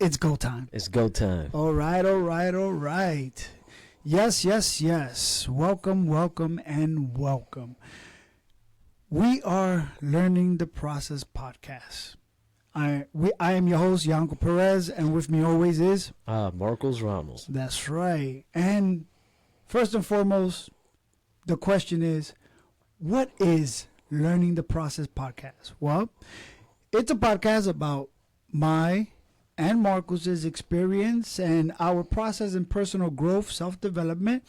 It's go time. It's go time. All right, all right, all right. Yes, yes, yes. Welcome, welcome, and welcome. We are Learning the Process podcast. I am your host, Yanko Perez, and with me always is Marcos Ramos. That's right. And first and foremost, the question is, what is Learning the Process podcast? Well, it's a podcast about my and Marcos's experience and our process in personal growth, self-development,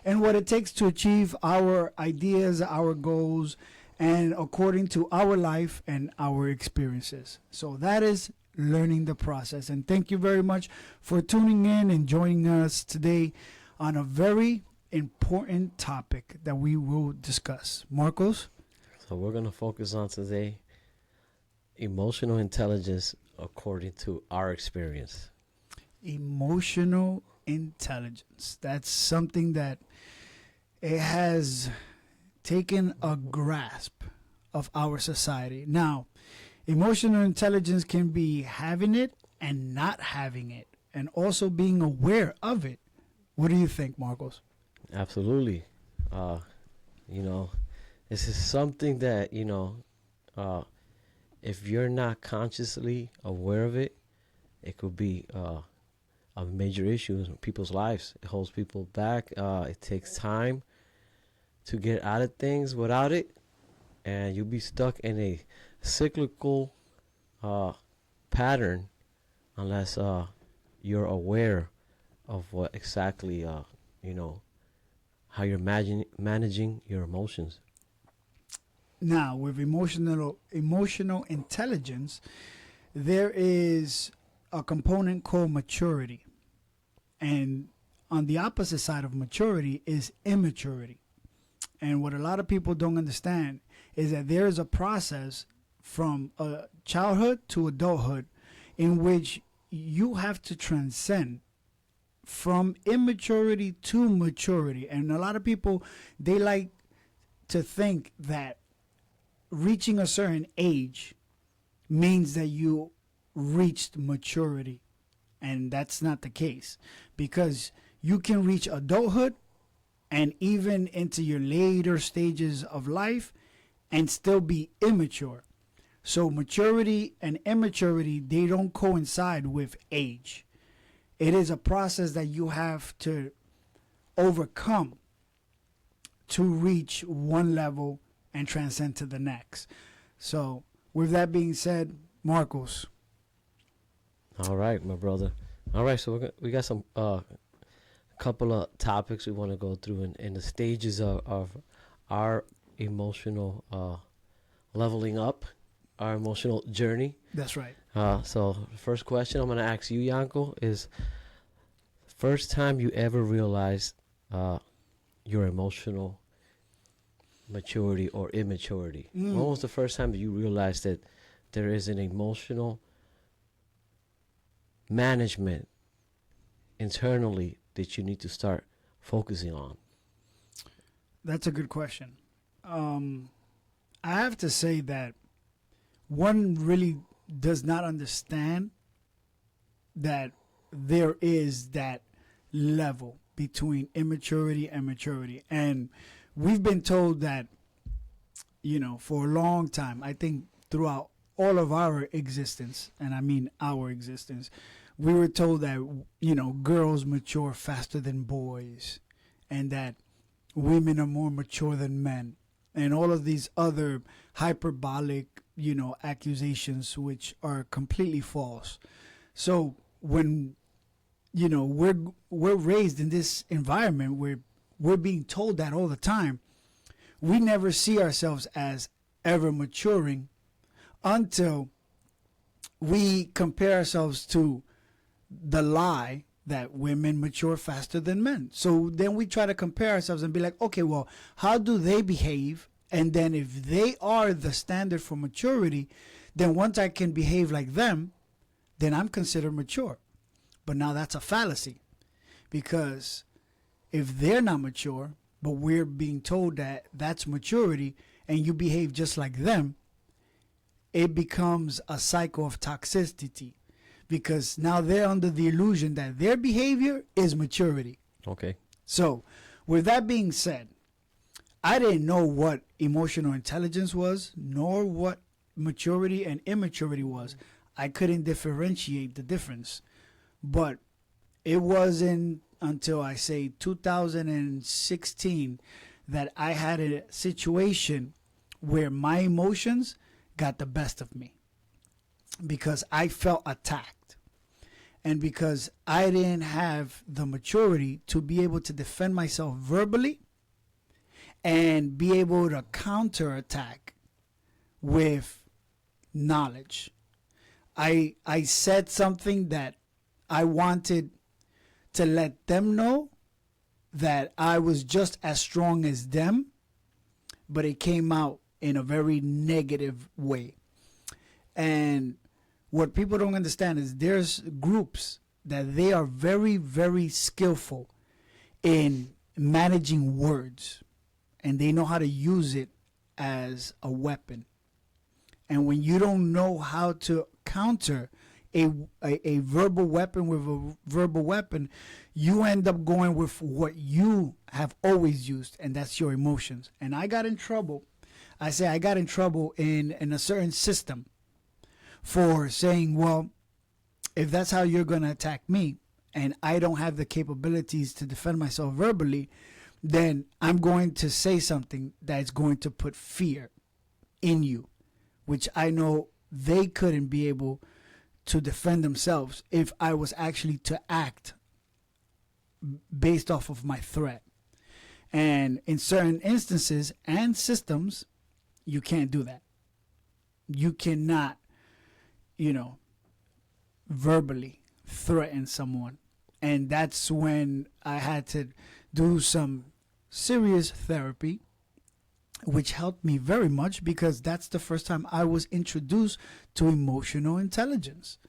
and what it takes to achieve our ideas, our goals, and according to our life and our experiences. So that is Learning the Process. And thank you very much for tuning in and joining us today on a very important topic that we will discuss. Marcos? So we're going to focus on today emotional intelligence according to our experience. Emotional intelligence. That's something that it has taken a grasp of our society. Now, emotional intelligence can be having it and not having it, and also being aware of it. What do you think, Marcos? Absolutely. This is something that, if you're not consciously aware of it, it could be a major issue in people's lives. It holds people back. It takes time to get out of things without it, and you'll be stuck in a cyclical pattern unless you're aware of what exactly, how you're managing your emotions. Now, with emotional intelligence, there is a component called maturity. And on the opposite side of maturity is immaturity. And what a lot of people don't understand is that there is a process from childhood to adulthood in which you have to transcend from immaturity to maturity. And a lot of people, they like to think that reaching a certain age means that you reached maturity. And that's not the case, because you can reach adulthood and even into your later stages of life and still be immature. So maturity and immaturity, they don't coincide with age. It is a process that you have to overcome to reach one level and transcend to the next. So with that being said, Marcos. All right, my brother. All right, so we got some couple of topics we want to go through in the stages of our emotional leveling up, our emotional journey. That's right. So the first question I'm going to ask you, Yanko, is first time you ever realized your emotional maturity or immaturity? When was the first time that you realized that there is an emotional management internally that you need to start focusing on? That's a good question. I have to say that one really does not understand that there is that level between immaturity and maturity. And we've been told that, for a long time, I think throughout all of our existence, and I mean our existence, we were told that, girls mature faster than boys, and that women are more mature than men, and all of these other hyperbolic, accusations which are completely false. So when, we're raised in this environment where we're being told that all the time, we never see ourselves as ever maturing until we compare ourselves to the lie that women mature faster than men. So then we try to compare ourselves and be like, okay, well, how do they behave? And then if they are the standard for maturity, then once I can behave like them, then I'm considered mature. But now that's a fallacy, because if they're not mature, but we're being told that that's maturity and you behave just like them, it becomes a cycle of toxicity, because now they're under the illusion that their behavior is maturity. Okay. So, with that being said, I didn't know what emotional intelligence was, nor what maturity and immaturity was. I couldn't differentiate the difference. But it wasn't until I say 2016 that I had a situation where my emotions got the best of me because I felt attacked. And because I didn't have the maturity to be able to defend myself verbally and be able to counterattack with knowledge. I said something that I wanted to let them know that I was just as strong as them, but it came out in a very negative way. And what people don't understand is there's groups that they are very, very skillful in managing words, and they know how to use it as a weapon. And when you don't know how to counter a verbal weapon with a verbal weapon, you end up going with what you have always used, and that's your emotions. And I got in trouble. I got in trouble in a certain system for saying, well, if that's how you're going to attack me and I don't have the capabilities to defend myself verbally, then I'm going to say something that's going to put fear in you, which I know they couldn't be able to defend themselves if I was actually to act based off of my threat. And in certain instances and systems, you can't do that. You cannot, verbally threaten someone. And that's when I had to do some serious therapy, which helped me very much because that's the first time I was introduced to emotional intelligence.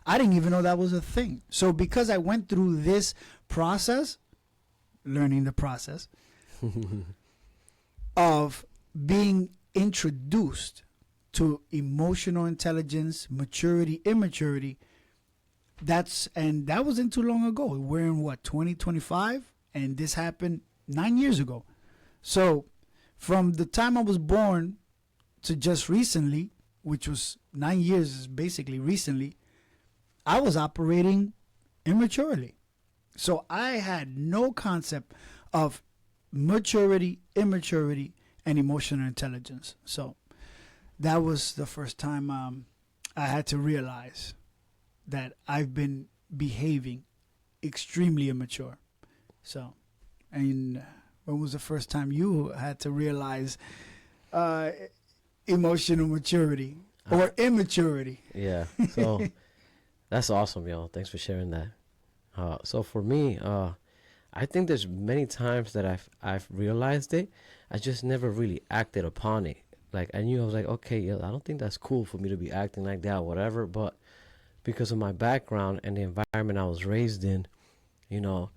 I didn't even know that was a thing. So because I went through this process, learning the process of being introduced to emotional intelligence, maturity, immaturity, that wasn't too long ago. We're in 2025, and this happened 9 years ago. So from the time I was born to just recently, which was 9 years is basically recently, I was operating immaturely. So I had no concept of maturity, immaturity, and emotional intelligence. So that was the first time I had to realize that I've been behaving extremely immature. So, and when was the first time you had to realize emotional maturity or immaturity? Yeah. So that's awesome, y'all. Thanks for sharing that. So for me, I think there's many times that I've realized it. I just never really acted upon it. Like I knew I was like, okay, yeah, I don't think that's cool for me to be acting like that, or whatever. But because of my background and the environment I was raised in, I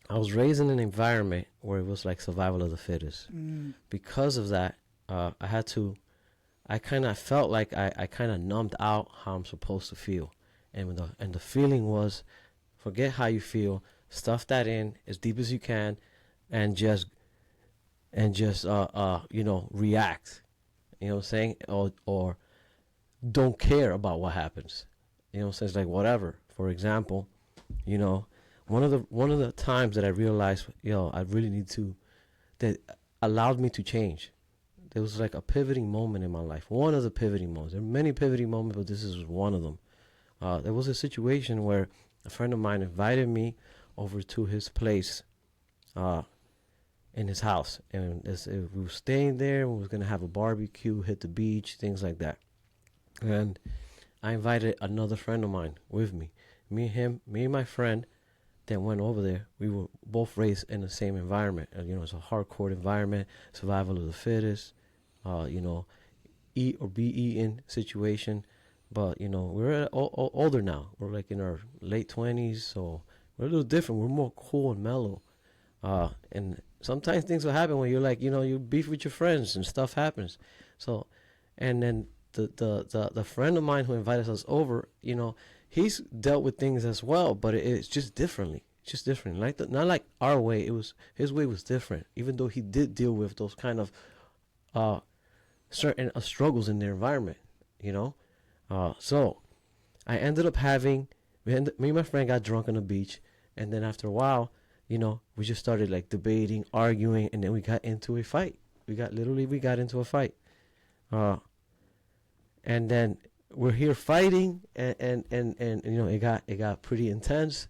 was raised in an environment where it was like survival of the fittest. Because of that, I kind of felt like I kind of numbed out how I'm supposed to feel. And the feeling was, forget how you feel, stuff that in as deep as you can, and just react. You know what I'm saying? Or don't care about what happens. You know what I'm saying? It's like whatever. For example, one of the times that I realized, I really need to, that allowed me to change. There was like a pivoting moment in my life. One of the pivoting moments. There are many pivoting moments, but this is one of them. There was a situation where a friend of mine invited me over to his place, in his house, and we were staying there. We were gonna have a barbecue, hit the beach, things like that. And I invited another friend of mine with me. Me and my friend that went over there. We were both raised in the same environment. It's a hardcore environment, survival of the fittest. Eat or be eaten situation. But we're older now. We're like in our late 20s, so we're a little different. We're more cool and mellow. And sometimes things will happen when you're like, you beef with your friends and stuff happens. So, and then the friend of mine who invited us over, he's dealt with things as well, but it's just differently. Just different. Like not like our way. It was his way was different. Even though he did deal with those kind of uh certain struggles in their environment, you know. So I ended up having me and my friend got drunk on the beach, and then after a while, you know, we just started like debating, arguing, and then we got into a fight. We got into a fight. And then we're here fighting, and you know it got pretty intense,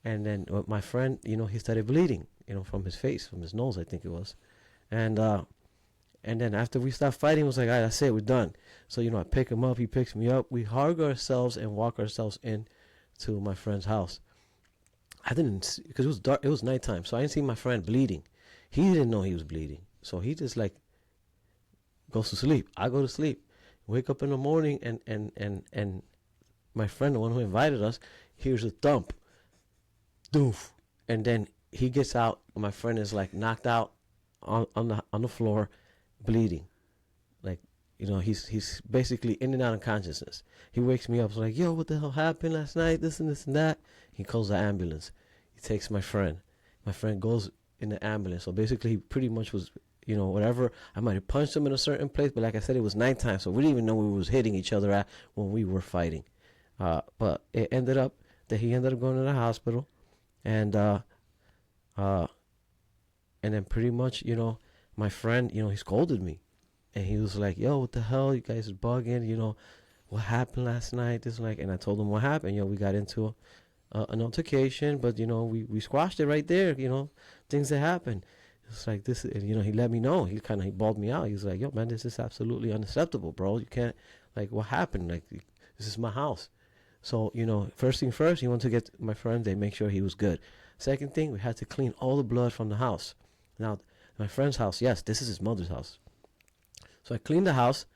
and then my friend, you know, he started bleeding, you know, from his face, from his nose, I think it was, and then after we stopped fighting, it was like, all right, that's it, we're done. So you know, I pick him up, he picks me up, we hug ourselves and walk ourselves in to my friend's house. I didn't, because it was dark, it was nighttime, so I didn't see my friend bleeding. He didn't know he was bleeding, so he just like goes to sleep. I go to sleep. Wake up in the morning, and my friend, the one who invited us, hears a thump. Doof. And then he gets out. My friend is like knocked out on the floor, bleeding. Like, you know, he's basically in and out of consciousness. He wakes me up, like, yo, what the hell happened last night? This and that. He calls the ambulance. He takes my friend. My friend goes in the ambulance. So basically, he pretty much was, you know, whatever. I might have punched him in a certain place, but like I said, it was nighttime, so we didn't even know where we was hitting each other at when we were fighting. But it ended up that he ended up going to the hospital, and then pretty much, you know, my friend, you know, he scolded me, and he was like, "Yo, what the hell? You guys are bugging. You know, what happened last night?" This like, and I told him what happened. You know, we got into an altercation, but you know, we squashed it right there. You know, things that happen. It's like this, you know, he let me know. He bawled me out. He was like, yo, man, this is absolutely unacceptable, bro. You can't, like, what happened? Like, this is my house. So, you know, first thing first, he wanted to get my friend, they make sure he was good. Second thing, we had to clean all the blood from the house. Now, my friend's house, yes, this is his mother's house. So I cleaned the house.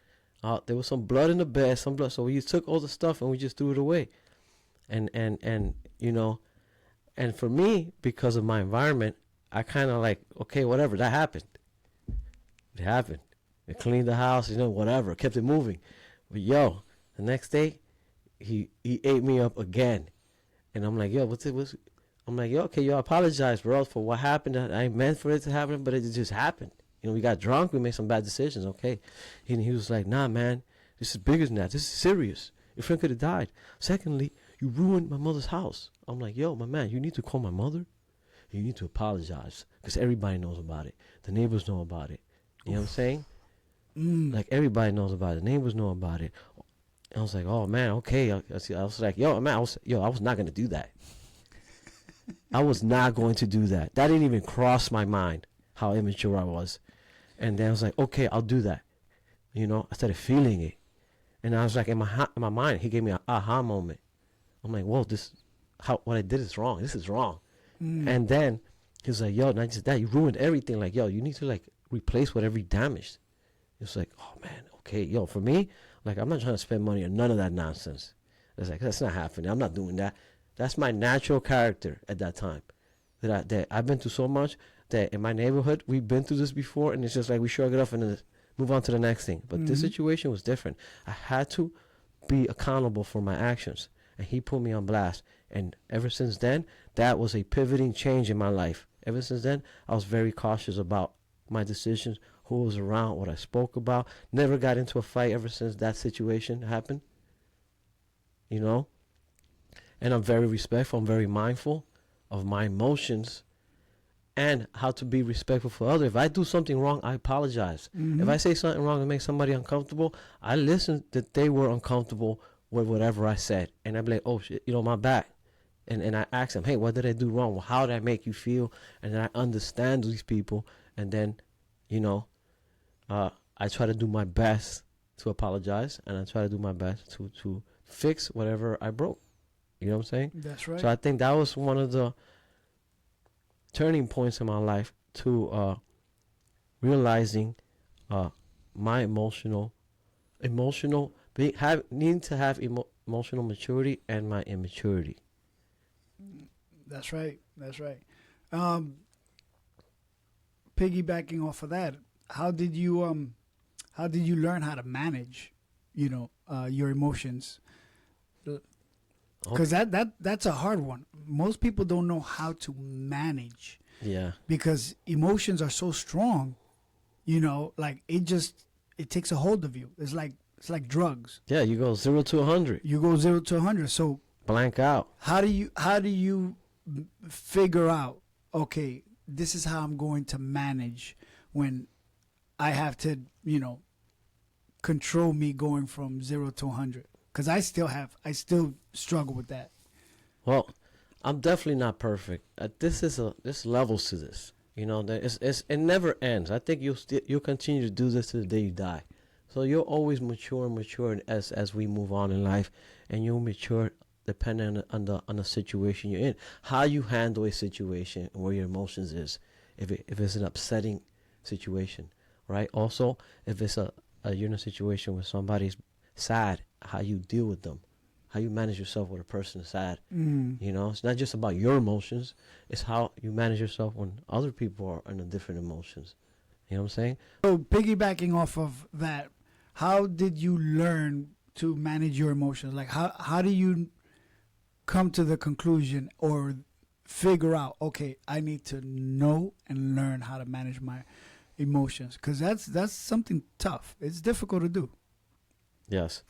There was some blood in the bed, some blood. So we took all the stuff and we just threw it away. And you know, and for me, because of my environment, I kind of like, okay, whatever, that happened. It happened. I cleaned the house, you know, whatever, kept it moving. But yo, the next day, he ate me up again. And I'm like, yo, I'm like, yo, okay, yo, I apologize, bro, for what happened. I meant for it to happen, but it just happened. You know, we got drunk, we made some bad decisions, okay? And he was like, nah, man, this is bigger than that. This is serious. Your friend could have died. Secondly, you ruined my mother's house. I'm like, yo, my man, you need to call my mother. You need to apologize, because everybody knows about it. The neighbors know about it. You know what I'm saying? Like, everybody knows about it. The neighbors know about it. And I was like, oh, man, okay. I was like, yo, man, I was not going to do that. I was not going to do that. That didn't even cross my mind, how immature I was. And then I was like, okay, I'll do that. You know, I started feeling it. And I was like, in my mind, he gave me an aha moment. I'm like, whoa, what I did is wrong. This is wrong. And then he was like, yo, not just that, you ruined everything. Like, yo, you need to like replace whatever you damaged. It's like, oh man, okay, yo, for me, like, I'm not trying to spend money on none of that nonsense. It's like, that's not happening. I'm not doing that. That's my natural character at that time. That I've been through so much that in my neighborhood, we've been through this before, and it's just like we shrug it off and then move on to the next thing. But this situation was different. I had to be accountable for my actions, and he put me on blast. And ever since then, that was a pivoting change in my life. Ever since then, I was very cautious about my decisions, who was around, what I spoke about. Never got into a fight ever since that situation happened. You know? And I'm very respectful. I'm very mindful of my emotions and how to be respectful for others. If I do something wrong, I apologize. If I say something wrong and make somebody uncomfortable, I listen that they were uncomfortable with whatever I said. And I'm like, oh, shit, you know, my bad. And I ask them, hey, what did I do wrong? Well, how did I make you feel? And then I understand these people. And then, you know, I try to do my best to apologize. And I try to do my best to fix whatever I broke. You know what I'm saying? That's right. So I think that was one of the turning points in my life to realizing my needing to have emotional maturity and my immaturity. That's right. That's right. Piggybacking off of that, how did you learn how to manage, you know, your emotions? Because that's a hard one. Most people don't know how to manage Yeah. because emotions are so strong. You know, like it takes a hold of you. It's like drugs. Yeah, you go 0 to 100. You go 0 to 100. So Blank out. how do you figure out? Okay, this is how I'm going to manage when I have to, control me going from 0 to 100. Because I still struggle with that. Well, I'm definitely not perfect. This levels to this. It never ends. I think you'll continue to do this to the day you die. So you'll always mature and mature as we move on in life, and you'll mature depending on the situation you're in. How you handle a situation and where your emotions is. If it's an upsetting situation, right? Also, if it's you're in a situation where somebody's sad, how you deal with them, how you manage yourself when a person is sad. It's not just about your emotions, it's how you manage yourself when other people are in different emotions. You know what I'm saying? So piggybacking off of that, how did you learn to manage your emotions? Like how do you come to the conclusion or figure out, okay, I need to know and learn how to manage my emotions? Because that's something tough. It's difficult to do. Yes.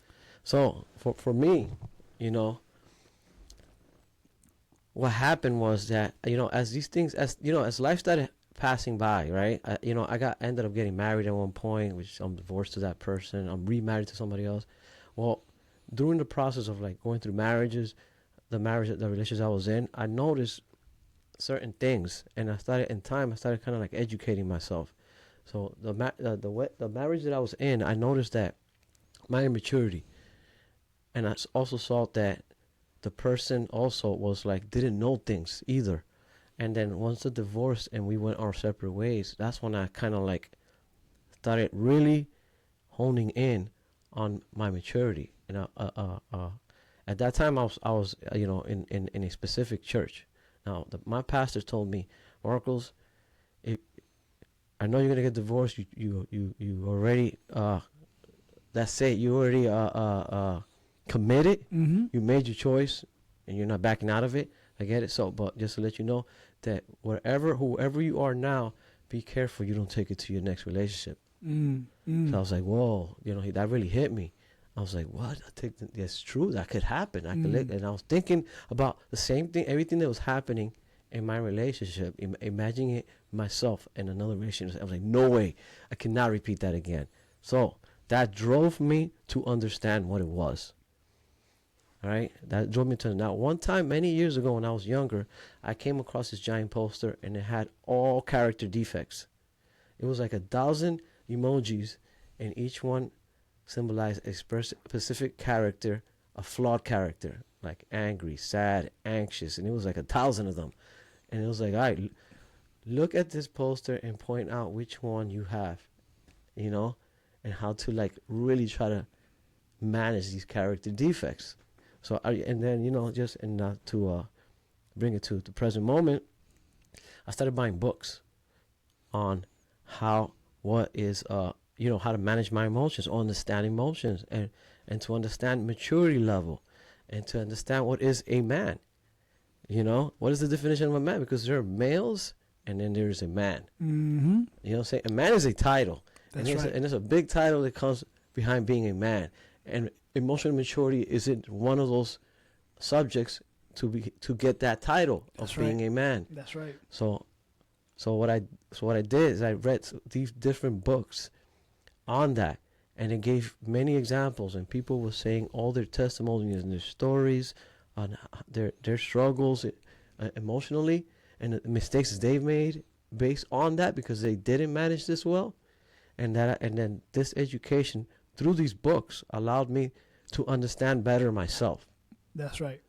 So for me, what happened was that, as these things, as life started passing by, right? I ended up getting married at one point, which I'm divorced to that person. I'm remarried to somebody else. Well, during the process of like going through the relationships I was in, I noticed certain things, and I started kind of like educating myself. So the marriage that I was in, I noticed that my immaturity, and I also saw that the person also was like didn't know things either. And then once the divorce and we went our separate ways, that's when I kind of like started really honing in on my maturity. And at that time I was in a specific church. Now my pastor told me, Marcos, I know you're gonna get divorced. You already that's it. You already committed. Mm-hmm. You made your choice, and you're not backing out of it. I get it. So, but just to let you know that whoever you are now, be careful you don't take it to your next relationship. So I was like, whoa, that really hit me. I was like, what? That's true. That could happen. And I was thinking about the same thing, everything that was happening in my relationship, imagining it myself in another relationship. I was like, no way. I cannot repeat that again. So that drove me to understand what it was. All right, that drove me to now. One time, many years ago, when I was younger, I came across this giant poster, and it had all character defects. It was like 1,000 emojis, and each one symbolized a specific character, a flawed character, like angry, sad, anxious, and it was like 1,000 of them. And it was like, all right, look at this poster and point out which one you have, and how to like really try to manage these character defects. So and then to bring it to the present moment, I started buying books on how to manage my emotions, understand emotions, and to understand maturity level, and to understand what is a man. What is the definition of a man? Because there are males and then there's a man. Mm-hmm. You know what I'm saying? A man is a title. That's and right. And there's a big title that comes behind being a man. And emotional maturity isn't one of those subjects to get that title of That's being right. a man. That's right. So what I did is I read these different books on that, and it gave many examples, and people were saying all their testimonies and their stories on their struggles emotionally, and the mistakes they've made based on that because they didn't manage this well, and then this education through these books allowed me to understand better myself. That's right.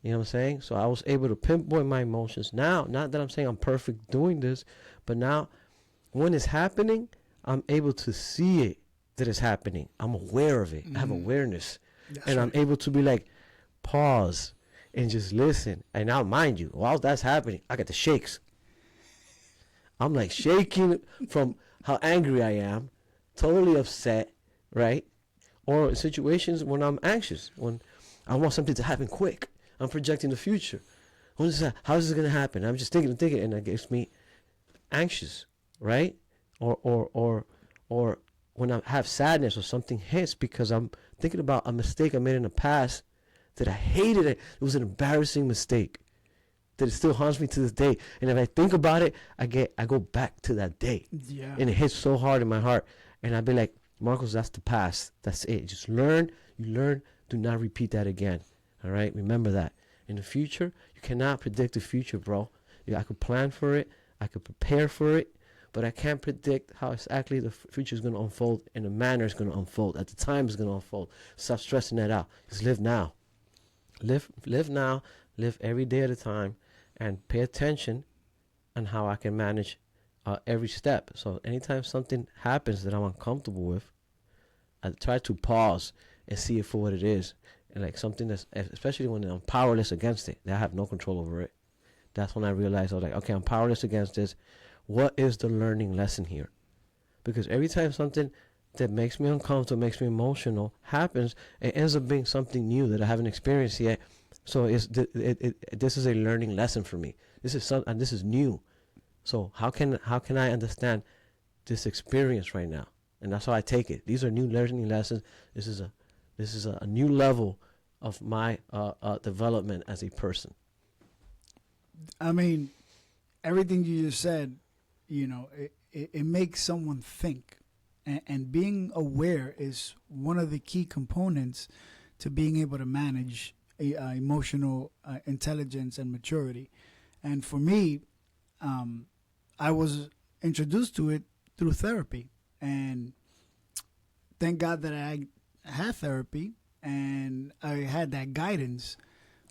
You know what I'm saying? So I was able to pinpoint my emotions. Now, not that I'm saying I'm perfect doing this, but now when it's happening, I'm able to see it that it's happening. I'm aware of it. I have awareness. That's and right. I'm able to be like, pause and just listen. And now, mind you, while that's happening, I get the shakes. I'm like shaking from how angry I am, totally upset, right? Or situations when I'm anxious, when I want something to happen quick. I'm projecting the future. How is this gonna happen? I'm just thinking, and it gets me anxious, right? Or when I have sadness or something hits because I'm thinking about a mistake I made in the past that I hated it. It was an embarrassing mistake that it still haunts me to this day. And if I think about it, I go back to that day. Yeah. And it hits so hard in my heart. And I'd be like, Marcos, that's the past. That's it. Just learn. You learn. Do not repeat that again. All right? Remember that. In the future, you cannot predict the future, bro. I could plan for it. I could prepare for it. But I can't predict how exactly the future is going to unfold and the manner is going to unfold. At the time it's going to unfold. Stop stressing that out. Just live now. Live now. Live every day at a time. And pay attention on how I can manage every step. So anytime something happens that I'm uncomfortable with, I try to pause and see it for what it is. And like something that's, especially when I'm powerless against it, that I have no control over it. That's when I realized I was like, okay, I'm powerless against this. What is the learning lesson here? Because every time something that makes me uncomfortable, makes me emotional happens, it ends up being something new that I haven't experienced yet. So this is a learning lesson for me. This is new. So how can I understand this experience right now? And that's how I take it. These are new learning lessons. This is a new level of my development as a person. I mean, everything you just said, it makes someone think. And being aware is one of the key components to being able to manage emotional intelligence and maturity. And for me, I was introduced to it through therapy. And thank God that I had therapy and I had that guidance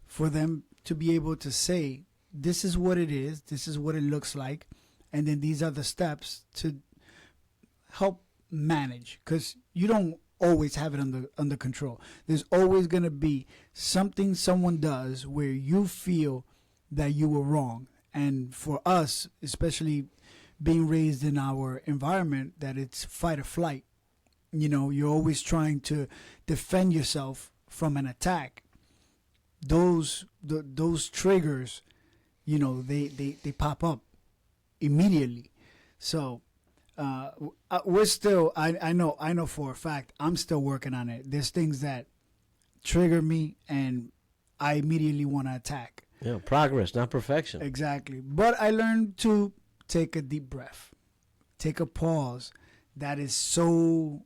for them to be able to say, this is what it is, this is what it looks like, and then these are the steps to help manage, because you don't always have it under control. There's always going to be something someone does where you feel that you were wrong. And for us, especially being raised in our environment, that it's fight or flight. You're always trying to defend yourself from an attack. Those triggers, they pop up immediately. So we're still, I know for a fact, I'm still working on it. There's things that trigger me and I immediately want to attack. Yeah, progress, not perfection. Exactly. But I learned to take a deep breath, take a pause. That is so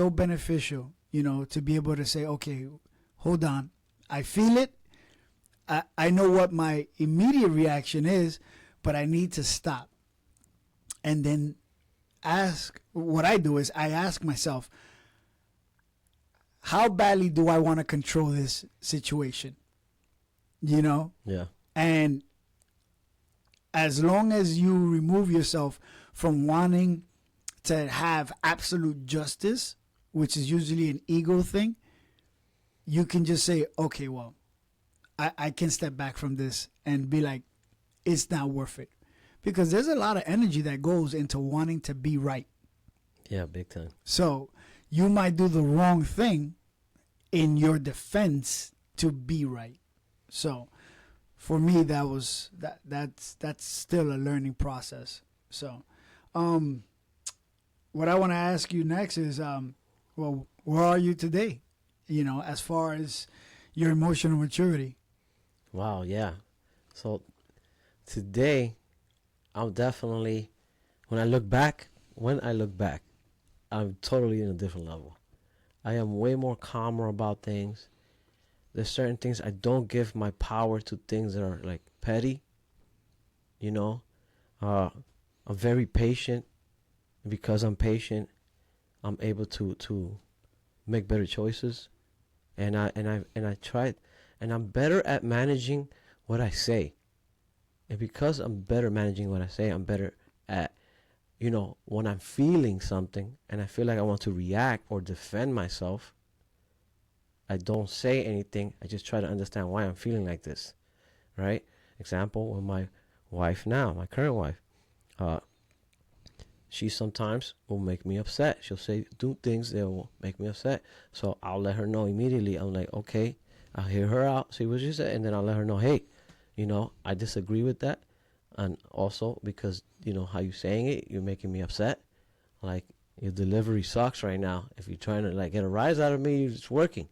beneficial, to be able to say, okay, hold on. I feel it. I know what my immediate reaction is, but I need to stop. And then what I do is I ask myself, how badly do I want to control this situation? Yeah. And as long as you remove yourself from wanting to have absolute justice, which is usually an ego thing, you can just say, okay, well, I can step back from this and be like, it's not worth it. Because there's a lot of energy that goes into wanting to be right. Yeah, big time. So you might do the wrong thing in your defense to be right. So for me, that's still a learning process. So what I want to ask you next is, well, where are you today? As far as your emotional maturity. Wow, yeah. So today, I'm definitely, when I look back, I'm totally in a different level. I am way more calmer about things. There's certain things I don't give my power to, things that are like petty. I'm very patient. Because I'm patient, I'm able to make better choices, and I try, and I'm better at managing what I say. And because I'm better managing what I say, I'm better at, when I'm feeling something and I feel like I want to react or defend myself, I don't say anything. I just try to understand why I'm feeling like this, right? Example, with my wife now, my current wife, she sometimes will make me upset. She'll do things that will make me upset. So I'll let her know immediately. I'm like, okay, I'll hear her out, see what she said, and then I'll let her know, hey, I disagree with that. And also because, how you saying it, you're making me upset. Like, your delivery sucks right now. If you're trying to, like, get a rise out of me, it's working.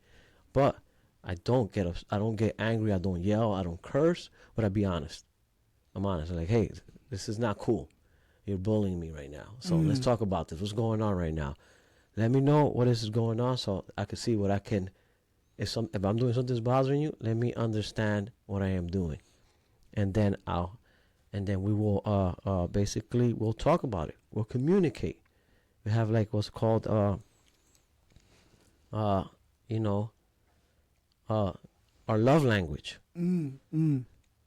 But I don't get angry. I don't yell. I don't curse. But I be honest. I'm honest. Like, hey, this is not cool. You're bullying me right now. So let's talk about this. What's going on right now? Let me know what is going on so I can see what I can. If I'm doing something that's bothering you, let me understand what I am doing, and then we will basically we'll talk about it. We'll communicate. We have like what's called our love language.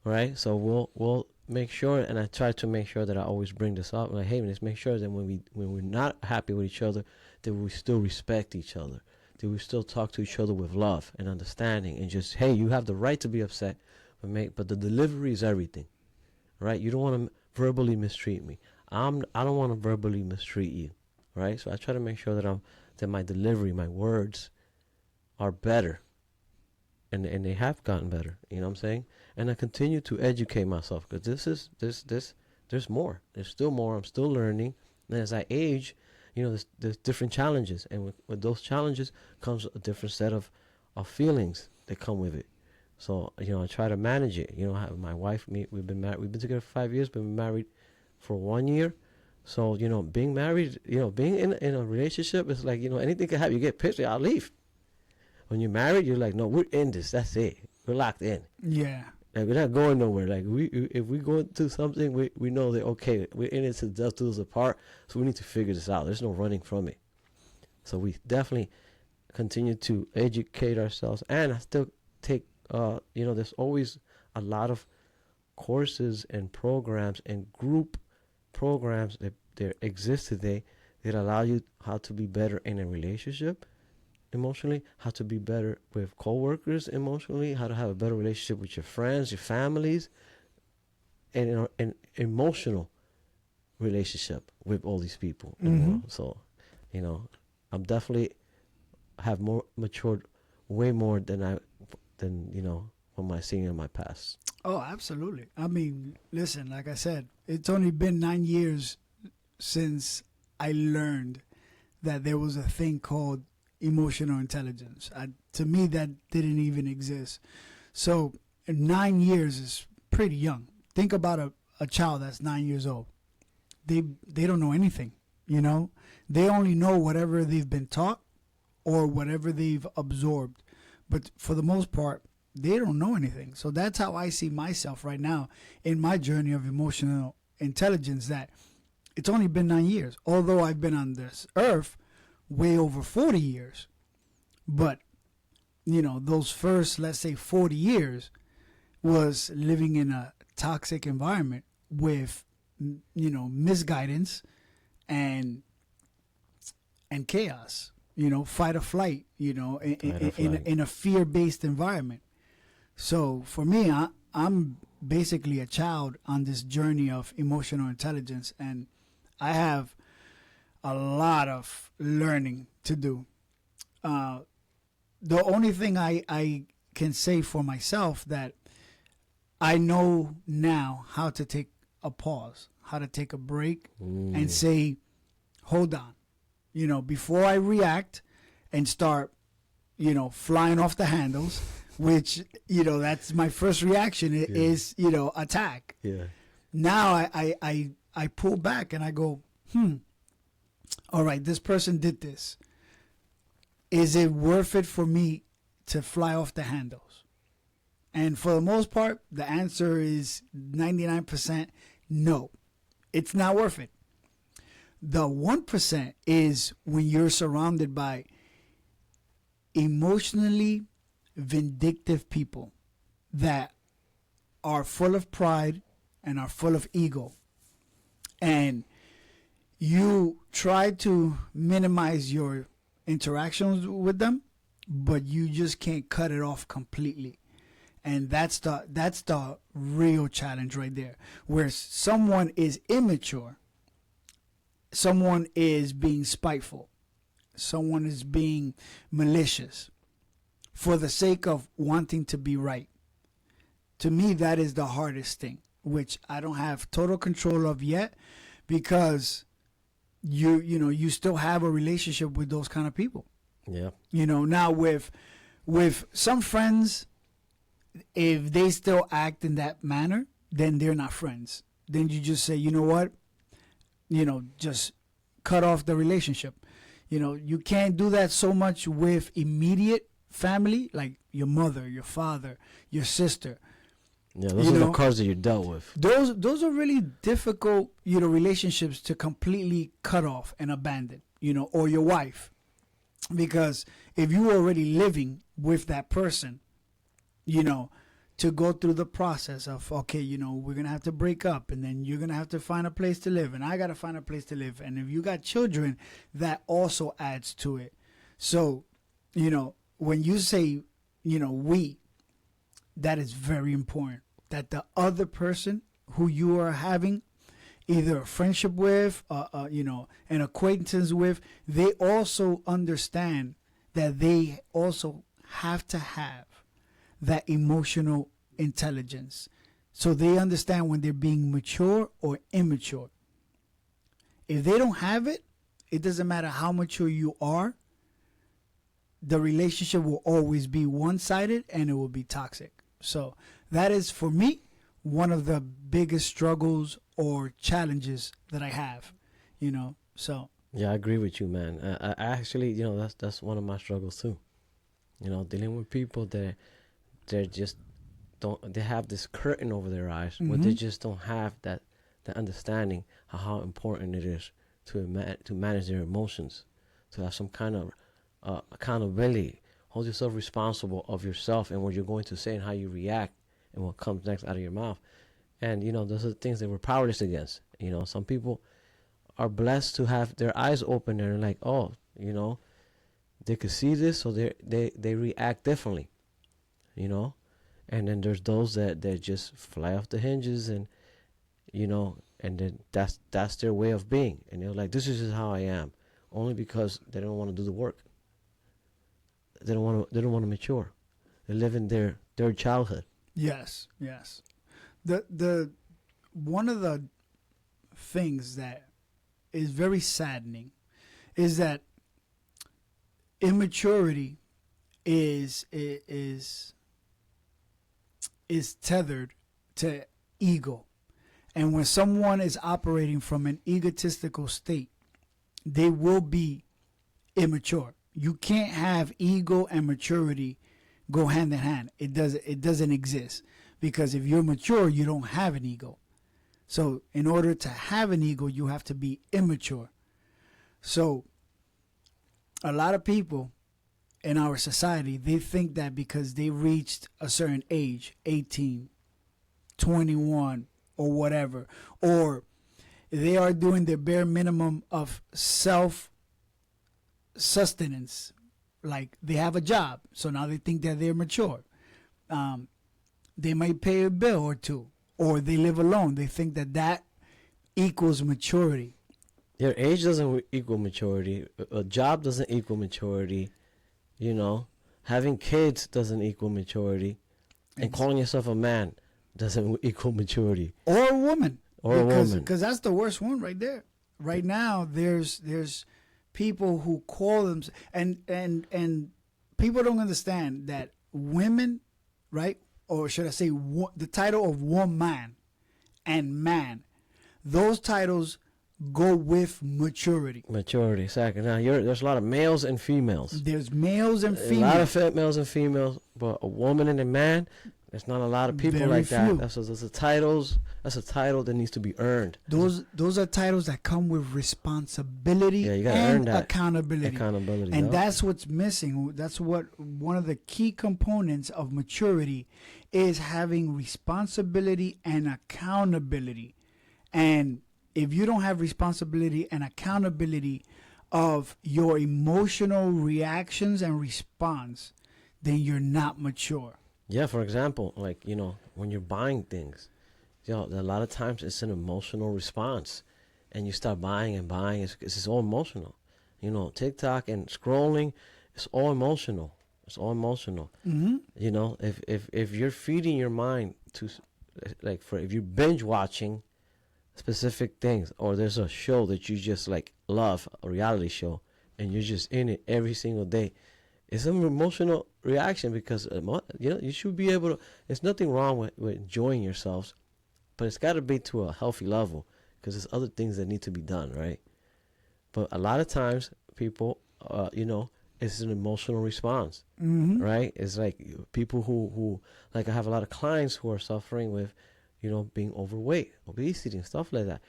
Right? So we'll make sure, and I try to make sure that I always bring this up. Like, hey, let's make sure that when we're not happy with each other, that we still respect each other, that we still talk to each other with love and understanding, and just, hey, you have the right to be upset, but the delivery is everything, right? You don't want to verbally mistreat me. I don't want to verbally mistreat you, right? So I try to make sure that my delivery, my words, are better. And they have gotten better, you know what I'm saying? And I continue to educate myself because there's more. There's still more. I'm still learning. And as I age, there's different challenges. And with those challenges comes a different set of feelings that come with it. So, I try to manage it. My wife, we've been married. We've been together for 5 years, been married for 1 year. So, being married, being in a relationship is like, anything can happen. You get pissed, I'll leave. When you're married, you're like, no, we're in this. That's it. We're locked in. Yeah. Like, we're not going nowhere. Like, if we go into something, we know that, okay, we're in it to death do us apart, so we need to figure this out. There's no running from it. So we definitely continue to educate ourselves. And I still take, there's always a lot of courses and programs and group programs that there exist today that allow you how to be better in a relationship emotionally, how to be better with coworkers emotionally, how to have a better relationship with your friends, your families, and an emotional relationship with all these people in the world. So, I'm definitely have more matured way more than from my senior in my past. Oh, absolutely. I mean, listen, like I said, it's only been 9 years since I learned that there was a thing called emotional intelligence. To me, that didn't even exist. So 9 years is pretty young. Think about a child that's 9 years old. They don't know anything, They only know whatever they've been taught or whatever they've absorbed. But for the most part, they don't know anything. So that's how I see myself right now in my journey of emotional intelligence, that it's only been 9 years. Although I've been on this earth way over 40 years. But, those first, let's say 40 years was living in a toxic environment with, misguidance and chaos, fight or flight, in a fear-based environment. So for me, I'm basically a child on this journey of emotional intelligence, and I have a lot of learning to do. The only thing I can say for myself, that I know now how to take a pause, how to take a break and say, hold on, before I react and start, flying off the handles, which, that's my first reaction is, attack. Yeah. Now I pull back and I go, all right, this person did this. Is it worth it for me to fly off the handles? And for the most part, the answer is 99% no. It's not worth it. The 1% is when you're surrounded by emotionally vindictive people that are full of pride and are full of ego. And you try to minimize your interactions with them, but you just can't cut it off completely. And that's the real challenge right there, where someone is immature, someone is being spiteful, someone is being malicious, for the sake of wanting to be right. To me, that is the hardest thing, which I don't have total control of yet, because you still have a relationship with those kind of people. Yeah. Now with some friends, if they still act in that manner, then they're not friends. Then you just say, you know what, just cut off the relationship. You can't do that so much with immediate family, like your mother, your father, your sister. Yeah, those are the cards that you dealt with. Those are really difficult, relationships to completely cut off and abandon, or your wife. Because if you were already living with that person, to go through the process of, okay, we're going to have to break up, and then you're going to have to find a place to live, and I got to find a place to live. And if you got children, that also adds to it. So, when you say, we, that is very important, that the other person who you are having either a friendship with, an acquaintance with, they also understand that they also have to have that emotional intelligence. So they understand when they're being mature or immature. If they don't have it, it doesn't matter how mature you are, the relationship will always be one-sided and it will be toxic. So that is, for me, one of the biggest struggles or challenges that I have, so. Yeah, I agree with you, man. I actually, that's one of my struggles too. Dealing with people that they just don't, they have this curtain over their eyes, where they just don't have that understanding of how important it is to manage their emotions, to have some kind of accountability, hold yourself responsible of yourself and what you're going to say and how you react and what comes next out of your mouth. And, those are things that we're powerless against. Some people are blessed to have their eyes open and like, oh, they could see this, so they react differently, And then there's those that just fly off the hinges and, and then that's their way of being. And they're like, this is just how I am, only because they don't want to do the work. They don't want to mature. They live in their childhood. Yes. The one of the things that is very saddening is that immaturity is tethered to ego. And when someone is operating from an egotistical state, they will be immature. You can't have ego and maturity go hand in hand. It doesn't exist, because if you're mature, you don't have an ego. So in order to have an ego, you have to be immature. So a lot of people in our society, they think that because they reached a certain age, 18, 21, or whatever, or they are doing the bare minimum of self-sustenance, like they have a job, so now they think that they're mature. They might pay a bill or two, or they live alone. They think that equals maturity. Your age doesn't equal maturity. A job doesn't equal maturity. Having kids doesn't equal maturity. And calling yourself a man doesn't equal maturity. Or a woman. Or a woman. Because that's the worst one right there. Right now, there's people who call them, and people don't understand that women, right? Or should I say the title of woman and man, those titles go with maturity. Maturity, exactly. Now, there's a lot of males and females. There's males and females. A lot of males and females, but a woman and a man, there's not a lot of people Very like few. that. That's a title that needs to be earned. Those are titles that come with responsibility, Yeah, you gotta earn and that. accountability. And yep. that's what's missing. That's what one of the key components of maturity is, having responsibility and accountability. And if you don't have responsibility and accountability of your emotional reactions and response, then you're not mature. Yeah, for example, like, when you're buying things, a lot of times it's an emotional response, and you start buying and buying. It's all emotional. TikTok and scrolling, it's all emotional. It's all emotional. Mm-hmm. You know, if you're feeding your mind to, like, for if you're binge watching specific things, or there's a show that you just like love, a reality show, and you're just in it every single day, it's an emotional reaction because you know, you should be able to. There's nothing wrong with enjoying yourselves, but it's got to be to a healthy level because there's other things that need to be done, right? But a lot of times people, you know, it's an emotional response, Mm-hmm. right? It's like people who like, I have a lot of clients who are suffering with, you know, being overweight, obesity, and stuff like that,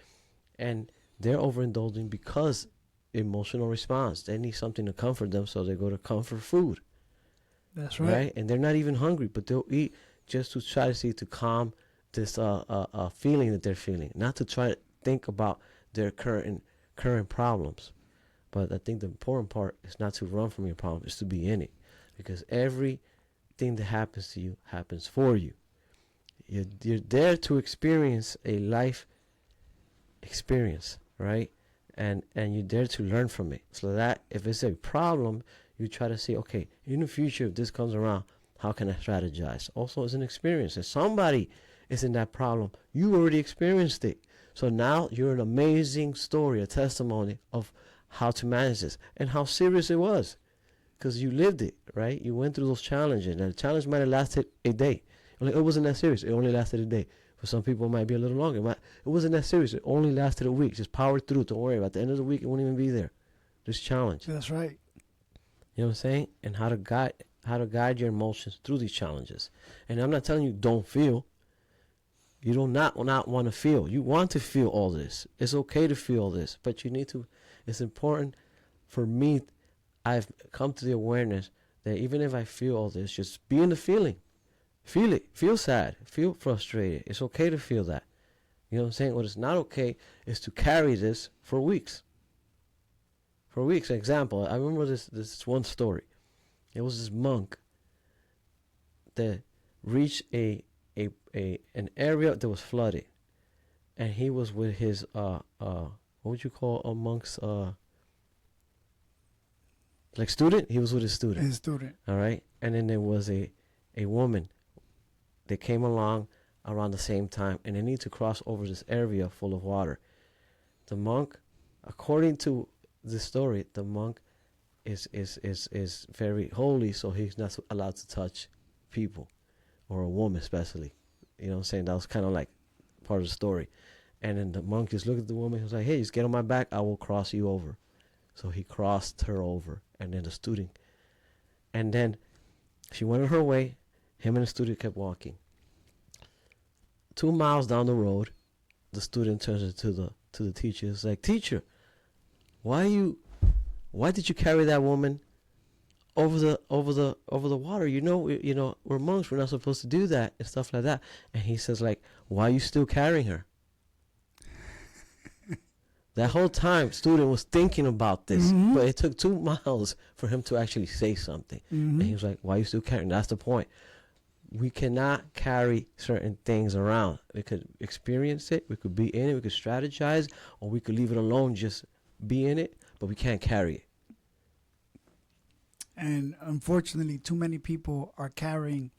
and they're overindulging because emotional response. They need something to comfort them, so they go to comfort food, That's right? right. And they're not even hungry, but they'll eat just to try to see to calm this feeling that they're feeling, not to try to think about their current problems. But I think the important part is not to run from your problem, is to be in it, because everything that happens to you happens for you. You're there to experience a life experience, right? And you're there to learn from it. So that if it's a problem, you try to say, okay, in the future, if this comes around, how can I strategize? Also, it's an experience. If somebody is in that problem, you already experienced it. So now you're an amazing story, a testimony of how to manage this and how serious it was, because you lived it, right? You went through those challenges, and the challenge might have lasted a day. It wasn't that serious. It only lasted a day. For some people, it might be a little longer. It wasn't that serious. It only lasted a week. Just power through. Don't worry. At the end of the week, it won't even be there. This challenge. That's right. You know what I'm saying? And how to guide your emotions through these challenges. And I'm not telling you don't feel. You do not want to feel. You want to feel all this. It's okay to feel this, but you need to. It's important for me. I've come to the awareness that even if I feel all this, just be in the feeling. Feel it. Feel sad. Feel frustrated. It's okay to feel that. You know what I'm saying? What is not okay is to carry this for weeks. For weeks. Example, I remember this one story. It was this monk that reached an area that was flooded, and he was with his what would you call a monk's like student? He was with his student. His student. All right, and then there was a woman that came along around the same time, and they need to cross over this area full of water. The monk, according to the story, the monk is very holy, so he's not allowed to touch people or a woman especially. You know what I'm saying? That was kind of like part of the story. And then the monk just looked at the woman. He was like, hey, just get on my back. I will cross you over. So he crossed her over. And then the student. And then she went on her way. Him and the student kept walking. 2 miles down the road, the student turns to the teacher. It's like, teacher, why did you carry that woman over the water? You know, we're monks. We're not supposed to do that and stuff like that. And he says, like, why are you still carrying her? That whole time, student was thinking about this, Mm-hmm. but it took 2 miles for him to actually say something. Mm-hmm. And he was like, why are you still carrying? That's the point. We cannot carry certain things around. We could experience it. We could be in it. We could strategize, or we could leave it alone, just be in it, but we can't carry it. And unfortunately, too many people are carrying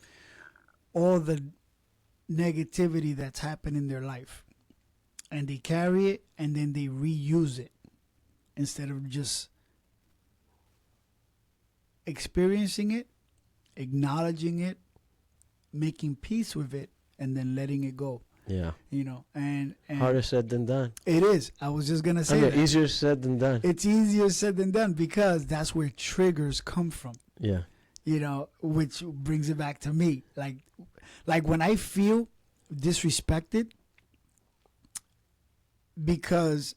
all the negativity that's happened in their life. And they carry it and then they reuse it instead of just experiencing it, acknowledging it, making peace with it, and then letting it go. Yeah. You know, and Harder said than done. it is. I was just gonna say that. Easier said than done. It's easier said than done because that's where triggers come from. Yeah. You know, which brings it back to me. Like when I feel disrespected because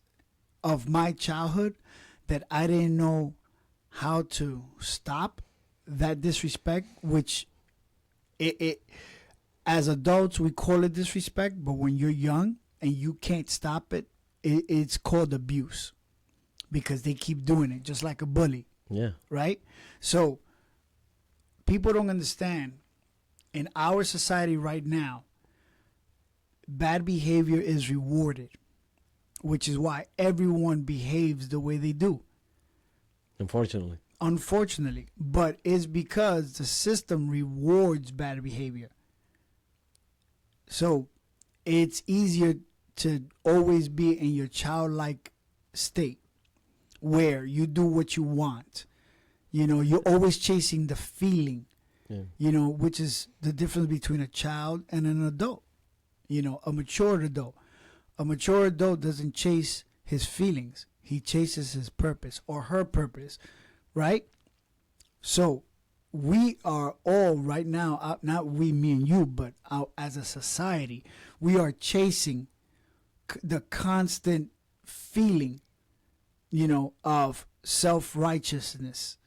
of my childhood, that I didn't know how to stop that disrespect, which it as adults we call it disrespect, but when you're young and you can't stop it, it's called abuse because they keep doing it just like a bully. Yeah. Right? So people don't understand, in our society right now, bad behavior is rewarded, which is why everyone behaves the way they do. Unfortunately. unfortunately, but it's because the system rewards bad behavior. So it's easier to always be in your childlike state where you do what you want. You know, you're always chasing the feeling, you know, which is the difference between a child and an adult, you know, a mature adult. A mature adult doesn't chase his feelings. He chases his purpose or her purpose, right? So we are all right now, not we, me and you, but as a society, we are chasing the constant feeling, you know, of self-righteousness,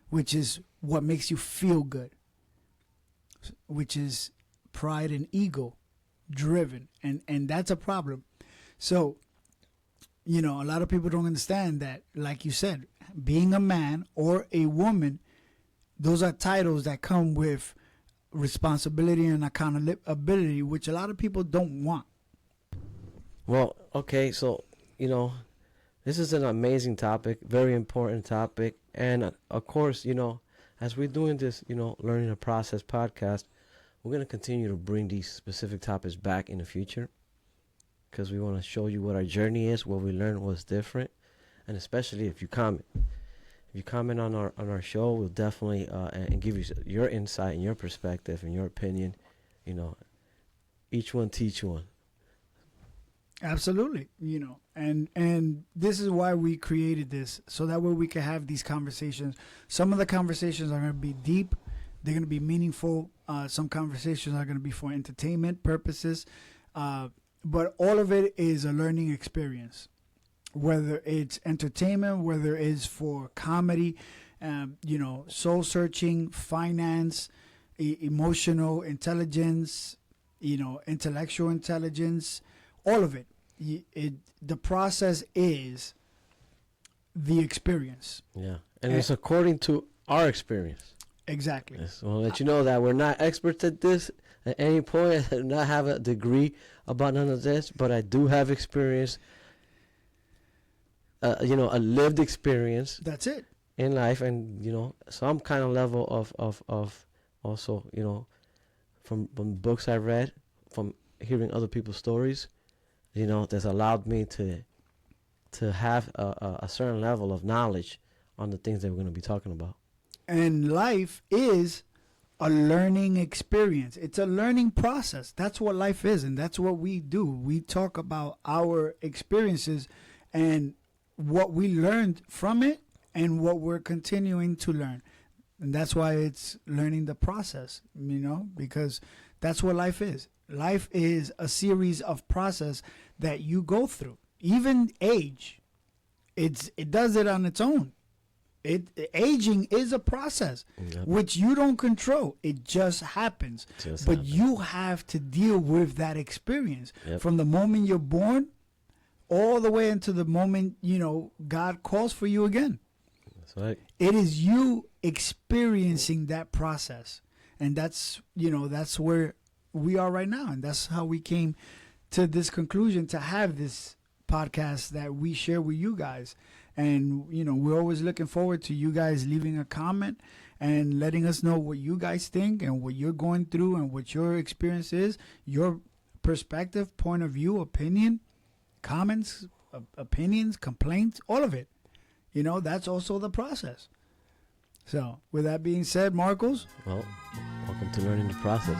which is what makes you feel good, which is pride and ego driven. And that's a problem. So, you know, a lot of people don't understand that, like you said, being a man or a woman, those are titles that come with responsibility and accountability, which a lot of people don't want. Well, okay, so, you know, this is an amazing topic, very important topic. And of course, you know, as we're doing this, you know, Learning the Process podcast, we're going to continue to bring these specific topics back in the future because we want to show you what our journey is, what we learned was different. And especially if you comment. If you comment on our show, we'll definitely and give you your insight and your perspective and your opinion. You know, each one teach one. Absolutely, you know, and this is why we created this, so that way we can have these conversations. Some of the conversations are going to be deep, they're going to be meaningful. Some conversations are going to be for entertainment purposes, but all of it is a learning experience. Whether it's entertainment, whether it's for comedy, you know, soul searching, finance, emotional intelligence, you know, intellectual intelligence. All of it. The process is the experience. Yeah. And it's according to our experience. Exactly. Yes. We'll let you know that we're not experts at this at any point. I do not have a degree about none of this, but I do have experience, you know, a lived experience. That's it. In life, and, you know, some kind of level of also, you know, from books I read, from hearing other people's stories, you know, that's allowed me to have a certain level of knowledge on the things that we're going to be talking about. And life is a learning experience. It's a learning process. That's what life is, and that's what we do. We talk about our experiences and what we learned from it and what we're continuing to learn. And that's why it's learning the process, you know, because that's what life is. Life is a series of process that you go through. Even age, it does it on its own. Aging is a process, which you don't control. It just happens. But you have to deal with that experience from the moment you're born all the way into the moment, you know, God calls for you again. That's right. It is you experiencing that process. And that's, you know, that's where we are right now. And that's how we came to this conclusion to have this podcast that we share with you guys. And, you know, we're always looking forward to you guys leaving a comment and letting us know what you guys think and what you're going through and what your experience is, your perspective, point of view, opinion, comments, opinions, complaints, all of it. You know, that's also the process. So with that being said, Marcos. Well, welcome to Learning the Process.